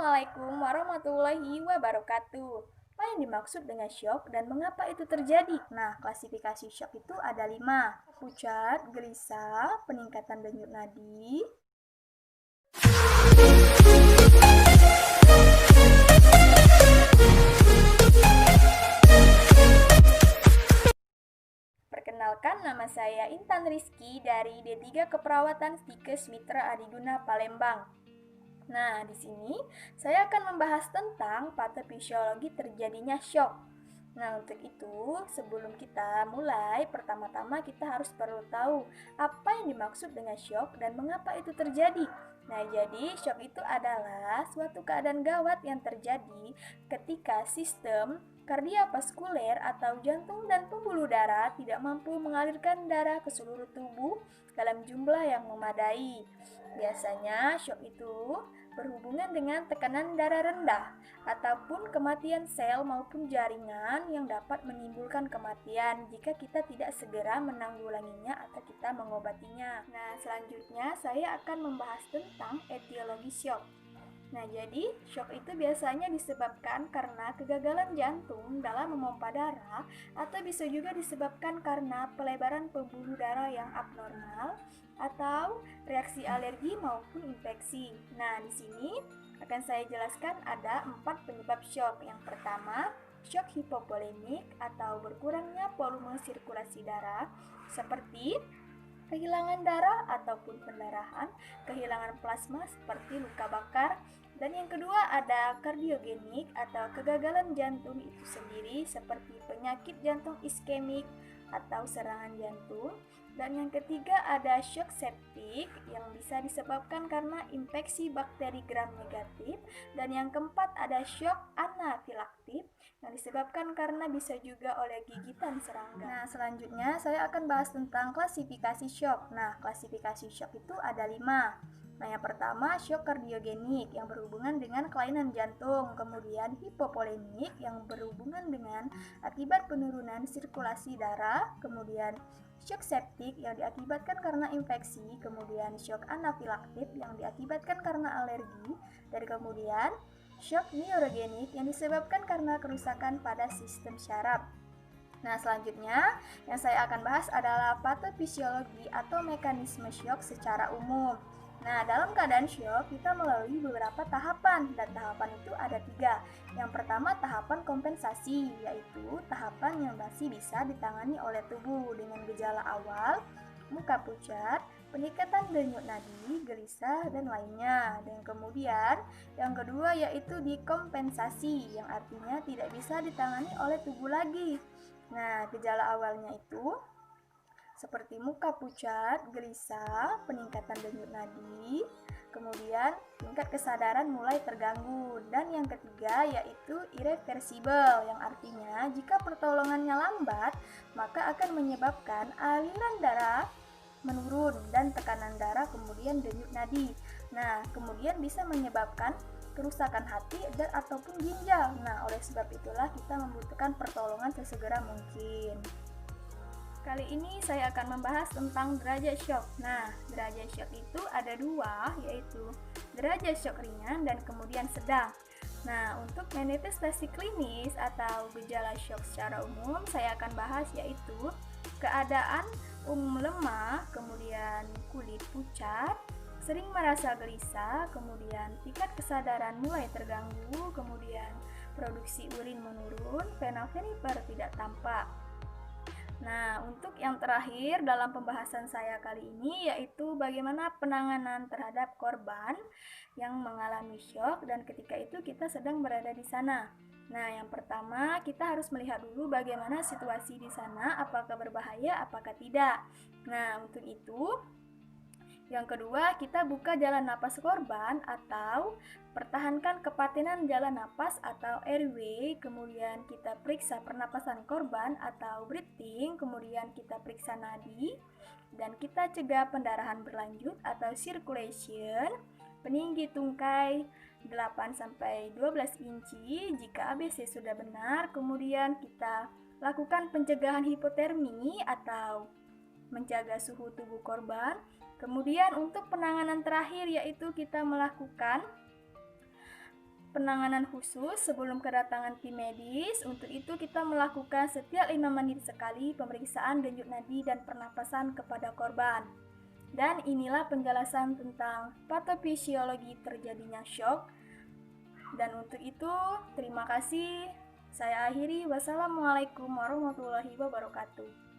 Assalamualaikum warahmatullahi wabarakatuh. Apa yang dimaksud dengan syok dan mengapa itu terjadi? Nah, klasifikasi syok itu ada 5. Pucat, gelisah, peningkatan denyut nadi, perkenalkan, nama saya Intan Rizky dari D3 Keperawatan Stikes Mitra Adiguna Palembang. Nah, di sini saya akan membahas tentang patofisiologi terjadinya syok. Nah, untuk itu, sebelum kita mulai, pertama-tama kita harus perlu tahu apa yang dimaksud dengan syok dan mengapa itu terjadi. Nah, jadi syok itu adalah suatu keadaan gawat yang terjadi ketika sistem kardiovaskuler atau jantung dan pembuluh darah tidak mampu mengalirkan darah ke seluruh tubuh dalam jumlah yang memadai. Biasanya syok itu berhubungan dengan tekanan darah rendah ataupun kematian sel maupun jaringan yang dapat menimbulkan kematian jika kita tidak segera menanggulanginya atau kita mengobatinya. Nah, selanjutnya saya akan membahas tentang etiologi syok. Nah, jadi syok itu biasanya disebabkan karena kegagalan jantung dalam memompa darah atau bisa juga disebabkan karena pelebaran pembuluh darah yang abnormal atau reaksi alergi maupun infeksi. Nah, di sini akan saya jelaskan ada 4 penyebab syok. Yang pertama, syok hipovolemik atau berkurangnya volume sirkulasi darah seperti kehilangan darah ataupun pendarahan, kehilangan plasma seperti luka bakar, dan yang kedua ada kardiogenik atau kegagalan jantung itu sendiri seperti penyakit jantung iskemik atau serangan jantung. Dan yang ketiga ada shock septik yang bisa disebabkan karena infeksi bakteri gram negatif. Dan yang keempat ada shock anafilaktik yang disebabkan karena bisa juga oleh gigitan serangga. Nah, selanjutnya saya akan bahas tentang klasifikasi shock. Nah, klasifikasi shock itu ada 5. Nah, yang pertama shock kardiogenik yang berhubungan dengan kelainan jantung, kemudian hipovolemik yang berhubungan dengan akibat penurunan sirkulasi darah, kemudian shock septik yang diakibatkan karena infeksi, kemudian shock anafilaktik yang diakibatkan karena alergi, dan kemudian shock neurogenik yang disebabkan karena kerusakan pada sistem syaraf. Nah, selanjutnya yang saya akan bahas adalah patofisiologi atau mekanisme syok secara umum. Nah, dalam keadaan syok, kita melalui beberapa tahapan, dan tahapan itu ada 3. Yang pertama, tahapan kompensasi, yaitu tahapan yang masih bisa ditangani oleh tubuh dengan gejala awal, muka pucat, peningkatan denyut nadi, gelisah, dan lainnya. Dan kemudian, yang kedua yaitu dikompensasi, yang artinya tidak bisa ditangani oleh tubuh lagi. Nah, gejala awalnya itu seperti muka pucat, gelisah, peningkatan denyut nadi, kemudian tingkat kesadaran mulai terganggu. Dan yang ketiga yaitu irreversible, yang artinya jika pertolongannya lambat, maka akan menyebabkan aliran darah menurun dan tekanan darah kemudian denyut nadi. Nah, kemudian bisa menyebabkan kerusakan hati dan ataupun ginjal. Nah, oleh sebab itulah kita membutuhkan pertolongan sesegera mungkin. Kali ini saya akan membahas tentang derajat syok. Nah, derajat syok itu ada 2, yaitu derajat syok ringan dan kemudian sedang. Nah, untuk manifestasi klinis atau gejala syok secara umum, saya akan bahas yaitu keadaan umum lemah, kemudian kulit pucat, sering merasa gelisah, kemudian tingkat kesadaran mulai terganggu, kemudian produksi urin menurun, vena veniver tidak tampak. Nah, untuk yang terakhir dalam pembahasan saya kali ini yaitu bagaimana penanganan terhadap korban yang mengalami syok dan ketika itu kita sedang berada di sana. Nah, yang pertama kita harus melihat dulu bagaimana situasi di sana, apakah berbahaya, apakah tidak. Nah, untuk itu yang kedua, kita buka jalan napas korban atau pertahankan kepatenan jalan napas atau airway, kemudian kita periksa pernapasan korban atau breathing, kemudian kita periksa nadi, dan kita cegah pendarahan berlanjut atau circulation, peninggi tungkai 8-12 inci jika ABC sudah benar, kemudian kita lakukan pencegahan hipotermi atau menjaga suhu tubuh korban. Kemudian untuk penanganan terakhir yaitu kita melakukan penanganan khusus sebelum kedatangan tim medis. Untuk itu kita melakukan setiap 5 menit sekali pemeriksaan denyut nadi dan pernapasan kepada korban. Dan inilah penjelasan tentang patofisiologi terjadinya shock. Dan untuk itu, terima kasih. Saya akhiri. Wassalamualaikum warahmatullahi wabarakatuh.